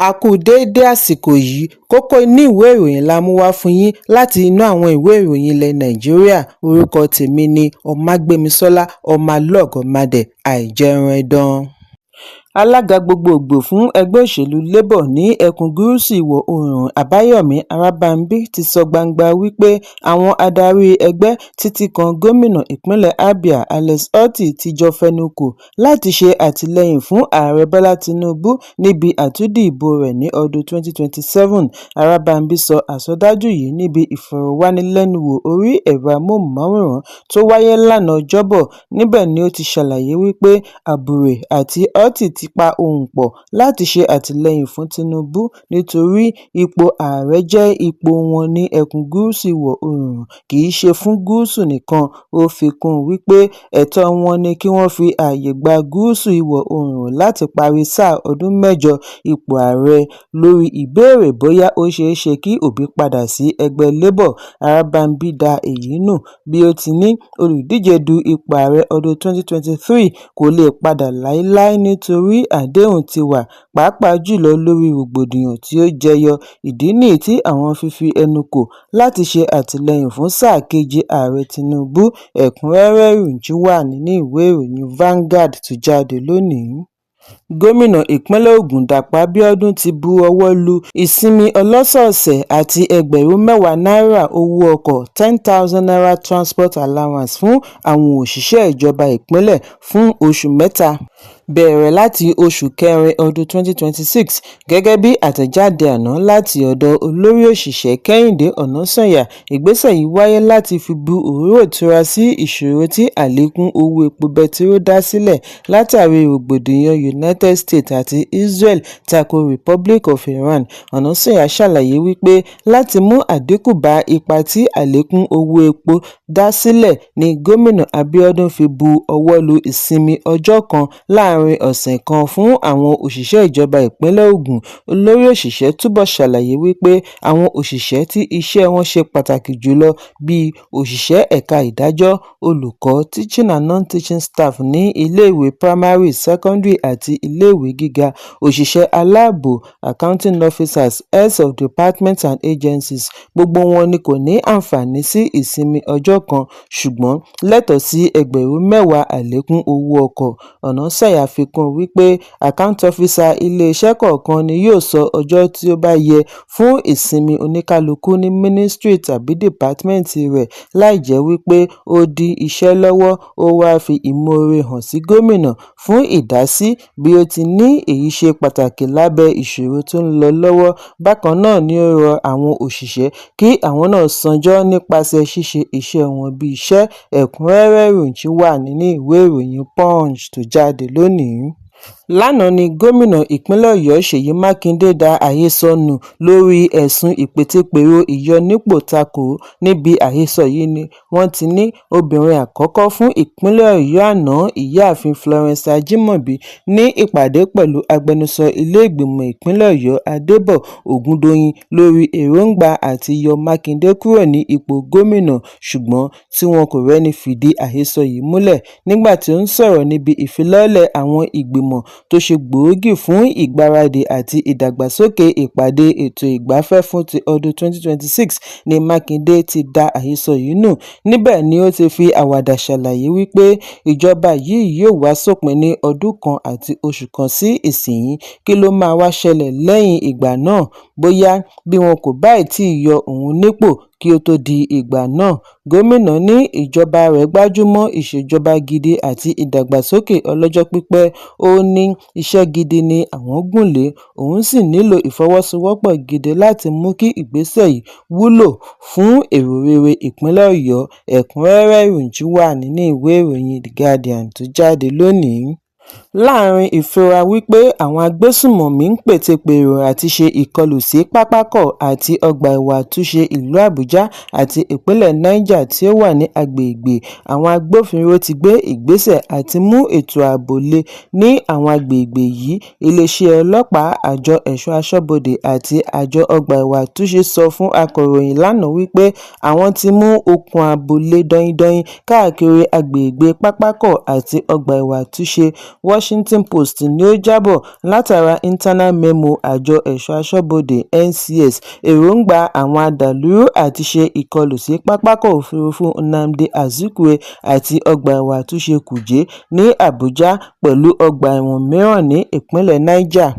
A kú déédé àsìkò yìí, kókó inú ìwé ìròyìn la mú wá fún yín láti inú àwọn ìwé ìròyìn ilẹ̀ Nàìjíríà. Orúkọ tèmi ni Ọmágbémisọ́lá Ọmọlọ́gọ̀mádẹ àìjẹran ẹdán. Alága gbogbogbò fún ẹgbẹ́ òṣèlú Labour ní ẹkùn gúúsù ìwọ̀ oòrùn Àbáyọ̀mí Arábámbí ti sọ gbangba wípé àwọn adarí ẹgbẹ́ títí kan gómìnà ìpínlẹ̀ Abia Alex Otti ti jọ fẹnukò láti ṣe àtìlẹ́yìn fún ààrẹ Bọ́lá Tinubu níbi àtúndì ìbò rẹ̀ ní ọdún 2027. Arábámbí sọ àsọdájú yìí níbi ìfọ̀rọ̀wánilẹ́nuwò orí ẹ̀rọ amóhùnmáwòrán tó wáyé lánàá Ọjọ́bọ̀. Níbẹ̀ ni ó ti ṣàlàyé wípé Àbúrè àti Otti ti pa ohùn pọ̀ láti ṣe àtìlẹ́yìn fún Tinubu nítorí ipò ààrẹ jẹ́ ipò wọn ní ẹkùn gúúsù ìwọ̀ oòrùn, kì í ṣe fún gúúsù nìkan. Ó fi kún un wípé ẹ̀tọ́ wọn ni kí wọ́n fi ààyè gba gúúsù ìwọ̀ oòrùn láti parí sáà ọdún 6 ipò ààrẹ. Lórí ìbéèrè bóyá ó ṣeé ṣe kí Obi padà sí ẹgbẹ́ Labour, Arábámbí dá èyí nù bí ó ti ní olùdíje du ipò ààrẹ ọdún 2023 kò lè padà láíláí nítorí àdéhùn ti wà, pàápàá jùlọ lórí rògbòdìyàn tí ó jẹyọ. Ìdí nìyí tí àwọn fi fi ẹnu kò láti ṣe àtìlẹ́yìn fún sáà kejì ààrẹ Tinubu. Ẹ̀kúnrẹ́rẹ́ ìròyìn wà nínú ìwé ìròyìn Vanguard tó jáde lónìí. Gómìnà ìpínlẹ̀ Ògùn Dàpọ̀ Abíọ́dún ti bu ọwọ́ lu ìsinmi ọlọ́sọ̀ọ̀sẹ̀ àti Náírà owó ọkọ̀ ₦10,000 transport allowance fún àwọn òṣìṣẹ́ ìjọba ìpínlẹ̀ fún oṣù 3 bẹ̀rẹ̀ láti oṣù kẹrin ọdún 2026 gẹ́gẹ́ bí àtẹ̀jáde àná láti ọ̀dọ̀ olórí òṣìṣẹ́ Kẹ́hìndé Ọ̀nàsànyà. Ìgbésẹ̀ yìí wáyé láti fi bu òróró ìtura sí ìṣòro tí àlékún owó epo bẹtiró dá sílẹ̀ látàrí rògbòdìyàn United States àti Israel tako Republic of Iran. Ọ̀nàsànyà ṣàlàyé wípé láti mú àdínkù bá ipa tí àlékún owó epo dá sílẹ̀ ni gómìnà Abíọ́dún fi bu ọwọ́ lu ìsinmi ọjọ́ kan láàrin ọ̀sẹ̀ kan fún àwọn òṣìṣẹ́ ìjọba ìpínlẹ̀ Ògùn. Olórí òṣìṣẹ́ túbọ̀ ṣàlàyé wípé àwọn òṣìṣẹ́ tí iṣẹ́ wọn ṣe pàtàkì jùlọ bíi òṣìṣẹ́ ẹ̀ka ìdájọ́, olùkọ́, teaching and non-teaching staff ní iléèwé primary, secondary àti iléèwé gíga, òṣìṣẹ́ aláàbò, accounting officers, heads of departments and agencies, gbogbo wọn ni kò ní àǹfààní sí ìsinmi ọjọ́ kan ṣùgbọ́n lẹ́tọ̀ọ́ sí $10,000 àlékún owó ọkọ̀. Ọ̀nàsànyà fi kún wípé account officer ilé-iṣẹ́ kọ̀ọ̀kan ni yóò sọ ọjọ́ tí ó bá yẹ fún ìsinmi oníkálukú ní ministry tàbí dìpátímẹ́ǹtì rẹ̀ láì jẹ́ wípé ó dí iṣẹ́ lọ́wọ́. Ó wáá fi ìmoore hàn sí gómìnà fún ìdásí bí ó ti ní èyí ṣe pàtàkì lábẹ́ ìṣòro tó ń lọ lọ́wọ́. Bákan náà ni ó rọ àwọn òṣìṣẹ́ kí àwọn náà sanjọ́ nípasẹ̀ ṣíṣe iṣẹ́ wọn bí iṣẹ́. Ẹ̀kúnrẹ́rẹ́ ìròyìn wà nínú ìwé ìròyìn Punch tó jáde lónìí. Lánàá ni gómìnà ìpínlẹ̀ Ọ̀yọ́ Ṣèyí Mákindé da àhesọ nù lórí ẹ̀sùn ìpètèpèrò ìyọnípò takò. Níbi àhesọ yìí ni wọ́n ti ní obìnrin àkọ́kọ́ fún ìpínlẹ̀ Ọ̀yọ́ àná, ìyáàfin Florence Ajimobi, ní ìpàdé pẹ̀lú agbẹnusọ ilé ìgbìmọ̀ ìpínlẹ̀ Ọ̀yọ́ Adébọ̀ Ògúndòyìn lórí èròǹgbà àti yọ Mákindé kúrò ní ipò gómìnà, ṣùgbọ́n tí wọn kò rẹ́ni fìdí àhesọ yìí múlẹ̀. Nígbà tí ó ń sọ̀rọ̀ níbi ìfilọ́lẹ̀ àwọn ìgbìmọ̀ tó ṣe gbòógì fún ìgbáradì àti ìdàgbàsókè ìpàdé ètò ìgbafẹ́ fún ti ọdún 2026 ni Mákindé ti da àhesọ yìí nù. Níbẹ̀ ni ó ti fi àwàdà ṣàlàyé wípé ìjọba yìí yóò wá sópin ní ọdún kan àti oṣù kan sí ìsinyìí. Kí ló máa wá ṣẹlẹ̀ lẹ́yìn ìgbà náà? Bóyá bí wọn kò bá tí ì yọ òun nípò kí ó tó di ìgbà náà. Gómìnà ní ìjọba rẹ̀ gbájúmọ́ ìṣèjọba gidi àti ìdàgbàsókè ọlọ́jọ́ pípẹ́. Ó ní iṣẹ́ gidi ni àwọn gùn lé, òun sì nílò ìfọwọ́sowọ́pọ̀ gidi láti mú kí ìgbésẹ̀ yìí wúlò fún èrò rere ìpínlẹ̀ Ọ̀yọ́. Ẹ̀kúnrẹ́rẹ́ ìròyìn wà nínú ìwé ìròyìn The Guardian tó jáde lónìí. Láàrin ìfura wípé àwọn agbésùmọ̀mí ń pètepèrò àti ṣe ìkọlù sí pápákọ̀ àti ọgbà ẹ̀wọ̀n àtúnṣe ìlú Àbújá àti ìpínlẹ̀ Niger tí ó wà ní agbègbè, àwọn agbófinró ti gbé ìgbésẹ̀ àti mú ètò ààbò le ní àwọn agbègbè yìí. Iléeṣẹ́ ọlọ́pàá, àjọ ẹ̀ṣọ́ aṣọ́bodè àti àjọ ọgbà ẹ̀wọ̀n àtúnṣe sọ fún akọ̀ròyìn lánàá wípé àwọn ti mú okùn ààbò le dọindọin káàkiri agbègbè pápákọ̀ àti ọgbà ẹ̀wọ̀n àtúnṣe. Wọ́n Washington Post ni ó jábọ̀ látara internal memo àjọ ẹ̀ṣọ́ aṣọ́bodè NCS. Èròǹgbà àwọn adàlúrú àti ṣe ìkọlù sí pápákọ̀ òfurufú Nnamdi Azikiwe àti ọgbà ẹ̀wọ̀n àtúnṣe Kùjé ní Àbújá pẹ̀lú ọgbà ẹ̀wọ̀n mìíràn ní ìpínlẹ̀ Niger.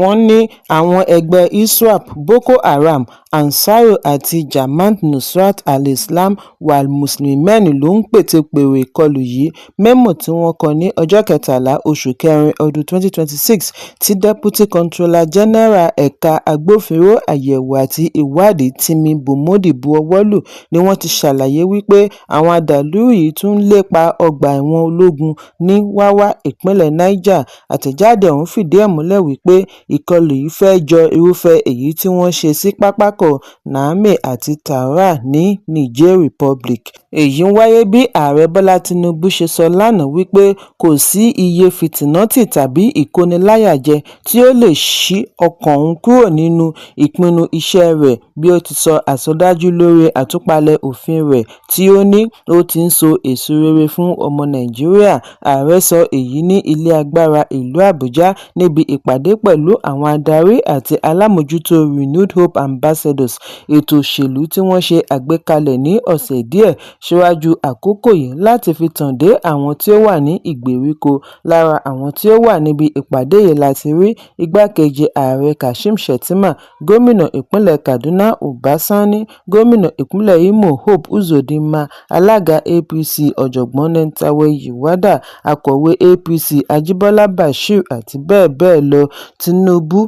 Wọ́n ní àwọn ẹgbẹ́ ISWAP, Boko Haram, Ansaro àti Jamaat Nusrat al-Islam wal Muslimin ló ń pètepèrò ìkọlù yìí. Memo tí wọ́n kọ ní ọjọ́ 13 oṣù kẹrin ọdún 2026 tí Deputy Controller General ẹ̀ka agbófinró àyẹ̀wò àti ìwádìí Timi Bumodi buọwọ́lù ni wọ́n ti ṣàlàyé wípé àwọn adàlúrú yìí tún ń lépa ọgbà ẹ̀wọ̀n ológun ní Wawa, ìpínlẹ̀ Niger. Àtẹ̀jáde ọ̀hún fìdí ẹ̀ múlẹ̀ wípé ìkọlù yìí fẹ́ jọ irúfẹ́ èyí tí wọ́n ṣe sí pápákọ̀ Niamey àti Taura ní Niger Republic. Èyí ń wáyé bí Ààrẹ Bọ́lá Tinubu ṣe sọ lánàá wípé kò sí iye fìtìnátì tàbí ìkóniláyàjẹ tí ó lè ṣí ọkàn òun kúrò nínú ìpinnu iṣẹ́ rẹ̀, bí ó ti sọ àsọdájú lórí àtúpalẹ̀ òfin rẹ̀ tí ó ní ó ti ń so èso rere fún ọmọ Nàìjíríà. Ààrẹ sọ èyí ní ilé agbára ìlú Àbújá níbi ìpàdé pẹ̀lú àwọn adarí àti alámòjútó Renewed Hope Ambassadors, ètò òṣèlú tí wọ́n ṣe àgbékalẹ̀ ní ọ̀sẹ̀ díẹ̀ síwájú àkókò yìí láti fi tàn dé àwọn tí ó wà ní ìgbèríko. Lára àwọn tí ó wà níbi ìpàdé yìí láti rí igbákejì ààrẹ Kashim Shettima, gómìnà ìpínlẹ̀ Kaduna Uba Sani, gómìnà ìpínlẹ̀ Imo Hope Uzodinma, alága APC ọ̀jọ̀gbọ́n Nentawe Yiwada, akọ̀wé APC Ajíbọ́lá Bashir àti bẹ́ẹ̀ bẹ́ẹ̀ lọ. Tinubu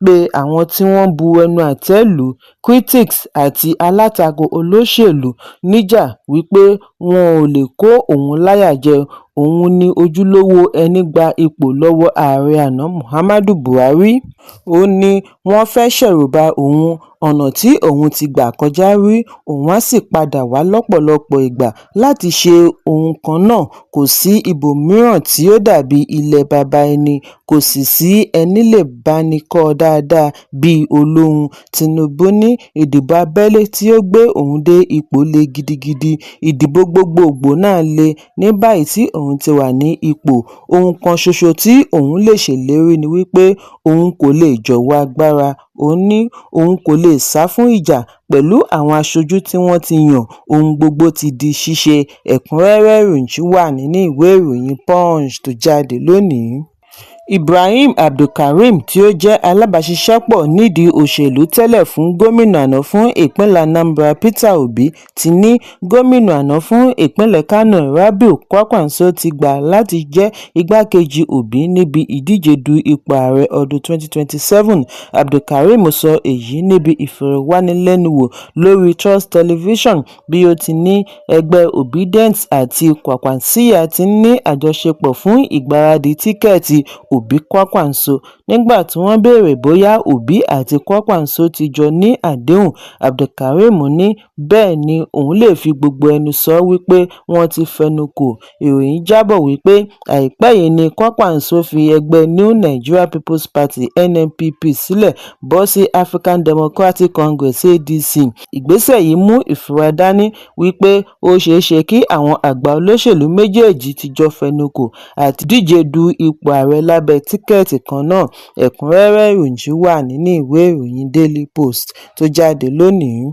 pé àwọn tí wọ́n bu ẹnu àtẹ́ lù, critics àti alátakò olóṣèlú níjà wípé wọn ò lè kó òun láyà jẹ. Òun ni ojúlówó ẹni gba ipò lọ́wọ́ ààrẹ àná Muhammadu Buhari. Ó ní wọ́n fẹ́ ṣẹ̀rùba òun, ọ̀nà tí òun ti gbà kọjá rí, òun á sì padà wá lọ́pọ̀lọpọ̀ ìgbà láti ṣe ohun kan náà. Kò sí ibòmíràn tí ó dàbí ilẹ̀ baba ẹni, kò sì sí ẹni lè báni kọ́ dáadáa bíi Olóhun. Tinubu ní ìdìbò abẹ́lé tí ó gbé òun dé ipò le gidigidi. Ìdìbò gbogbogbò náà le. Ní báyìí tí òun ti wà ní ipò, ohun kan ṣoṣo tí òun lè ṣèlérí ni wípé òun kò lè jọ̀wọ́ agbára. Ó ní òun kò lè sá fún ìjà pẹ̀lú àwọn aṣojú tí wọ́n ti yàn. Ohun gbogbo ti di ṣíṣe. Ẹ̀kúnrẹ́rẹ́ ìròyìn wà nínú ìwé ìròyìn Punch tó jáde lónìí. Ibrahim Abdulkareem tí ó jẹ́ alábàáṣiṣẹ́pọ̀ nídìí òṣèlú tẹ́lẹ̀ fún gómìnà àná fún ìpínlẹ̀ Anambra Peter Obi ti ní gómìnà àná fún ìpínlẹ̀ Kano Rabiu Kwankwaso ti gbà láti jẹ́ igbákejì Obi níbi ìdíje du ipò ààrẹ ọdún 2027. Abdulkareem sọ èyí níbi ìfọ̀rọ̀wánilẹ́nuwò lórí Trust Television bí ó ti ní ẹgbẹ́ Obidient àti Kwankwaso ti ní àjọṣepọ̀ fún ìgbáradì tíkẹ́ẹ̀tì Obi Kwankwaso. Nígbà tí wọ́n béèrè bóyá Obi àti Kwankwaso ti jọ ní àdéhùn, Abdulkareem ní bẹ́ẹ̀ ni òun lè fi gbogbo ẹnu sọ wípé wọ́n ti fẹnukò. Ìròyìn jábọ̀ wípé àìpẹ́ yìí ni Kwankwaso fi ẹgbẹ́ New Nigeria People's Party NNPP sílẹ̀ bọ́ sí African Democratic Congress ADC. Ìgbésẹ̀ yìí mú ìfura dání wípé ó ṣeéṣe kí àwọn àgbà olóṣèlú méjèèjì ti jọ fẹnukò àti díje du ipò ààrẹ lábẹ́ tíkẹ́ẹ̀tì kan náà. Ẹ̀kúnrẹ́rẹ́ ìròyìn wà nínú ìwé ìròyìn Daily Post tó jáde lónìí.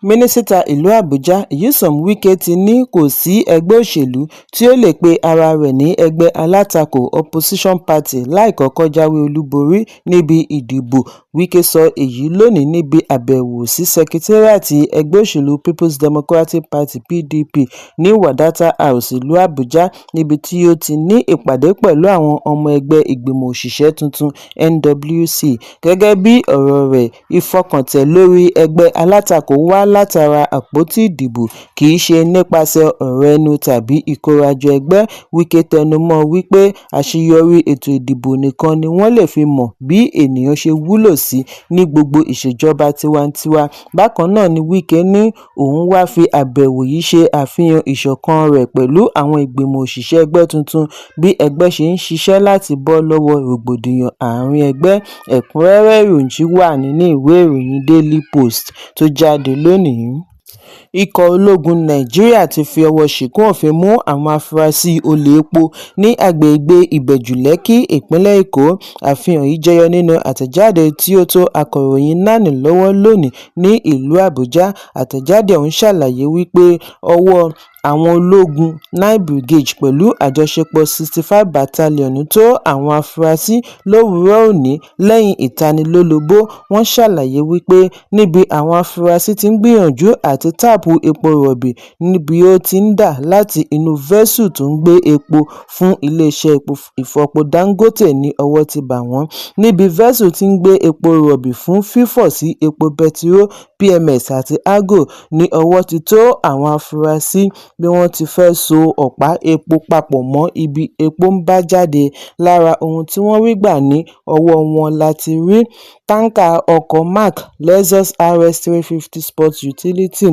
Mínísítà ìlú Àbújá Nyesom Wike ti ní kò sí ẹgbẹ́ òṣèlú tí ó lè pe ara rẹ̀ ní ẹgbẹ́ alátakò opposition party láì kọ́kọ́ jáwé olúborí níbi ìdìbò. Wike sọ èyí lónìí níbi àbẹ̀wò sí sẹkítẹ́ríátì ẹgbẹ́ òṣèlú People's Democratic Party PDP ní Wadata House ìlú Àbújá, níbi tí ó ti ní ìpàdé pẹ̀lú àwọn ọmọ ẹgbẹ́ ìgbìmọ̀ òṣìṣẹ́ tuntun NWC. Gẹ́gẹ́ bí ọ̀rọ̀ rẹ̀, ìfọkàntẹ̀ lórí ẹgbẹ́ alátakò wá látara àpótí ìdìbò, kì í ṣe nípasẹ̀ ọ̀rọ̀ ẹnu tàbí ìkórajọ ẹgbẹ́. Wike tẹnumọ́ wípé àṣeyọrí ètò ìdìbò nìkan ni wọ́n lè fi mọ̀ bí ènìyàn ṣe wúlò sí ní gbogbo ìṣèjọba tiwantiwa. Bákan náà ni Wike ní òun wá fi àbẹ̀wò yìí ṣe àfihàn ìṣọ̀kan rẹ̀ pẹ̀lú àwọn ìgbìmọ̀ òṣìṣẹ́ ẹgbẹ́ tuntun bí ẹgbẹ́ ṣe ń ṣiṣẹ́ láti bọ́ lọ́wọ́ rògbòdìyàn àárín ẹgbẹ́. Ẹ̀kúnrẹ́rẹ́ ìròyìn wà nínú ìwé ìròyìn Daily Post tó jáde lónìí. Ikọ̀ ológun Nàìjíríà ti fi ọwọ́ ṣìkún òfin mú àwọn afurasí olè epo ní agbègbè Ìbẹ̀jú-Lẹ́kì, ìpínlẹ̀ Èkó. Àfihàn yìí jẹyọ nínú àtẹ̀jáde tí ó tó akọ̀ròyìn NANI lọ́wọ́ lónìí ní ìlú Àbújá. Àtẹ̀jáde ọ̀hún ṣàlàyé wípé ọwọ́ àwọn ológun 9 Brigade pẹ̀lú àjọṣepọ̀ 65 Battalion tó àwọn afurasí lówùúrọ̀ òní lẹ́yìn ìtanilólobó. Wọ́n ṣàlàyé wípé níbi àwọn afurasí ti ń gbìyànjú àti táàpù epo rọ̀bì níbi ó ti ń dà láti inú vẹ́sù tó ń gbé epo fún iléeṣẹ́ ìfọpo Dangote ní ọwọ́ ti bà wọ́n. Níbi vẹ́sù ti ń gbé epo rọ̀bì fún fífọ̀ sí epo bẹtiró PMS àti Argo ní ọwọ́ ti tó àwọn afurasí bí wọ́n ti fẹ́ so ọ̀pá epo papọ̀ mọ́ ibi epo ń bá jáde. Lára ohun tí wọ́n rí gbà ní ọwọ́ wọn láti rí táǹkà ọkọ̀ Mark Lexus RS 350 Sport Utility,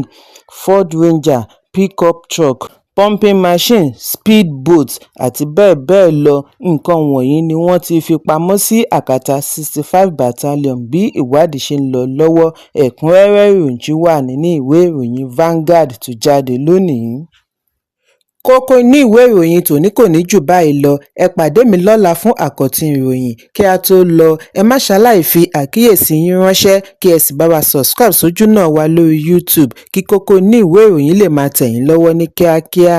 Ford Ranger pickup truck, pumping machine, speed boat àti bẹ́ẹ̀ bẹ́ẹ̀ lọ. Nǹkan wọ̀nyí ni wọ́n ti fi pamọ́ sí àkàtà 65 Battalion bí ìwádìí ṣe ń lọ lọ́wọ́. Ẹ̀kúnrẹ́rẹ́ ìròyìn wà nínú ìwé ìròyìn Vanguard tó jáde lónìí. Kókó ní ìwé ìròyìn tòní kò ní jù báyìí lọ. Ẹ pàdé mi lọ́la fún àkọ́tún ìròyìn. Kí a tó lọ, ẹ má ṣaláì fi àkíyèsí yín ránṣẹ́ kí ẹ sì bá wa subscribe sójú náà wa lórí YouTube kí kókó ní ìwé ìròyìn lè máa tẹ̀ yín lọ́wọ́ ní kíákíá.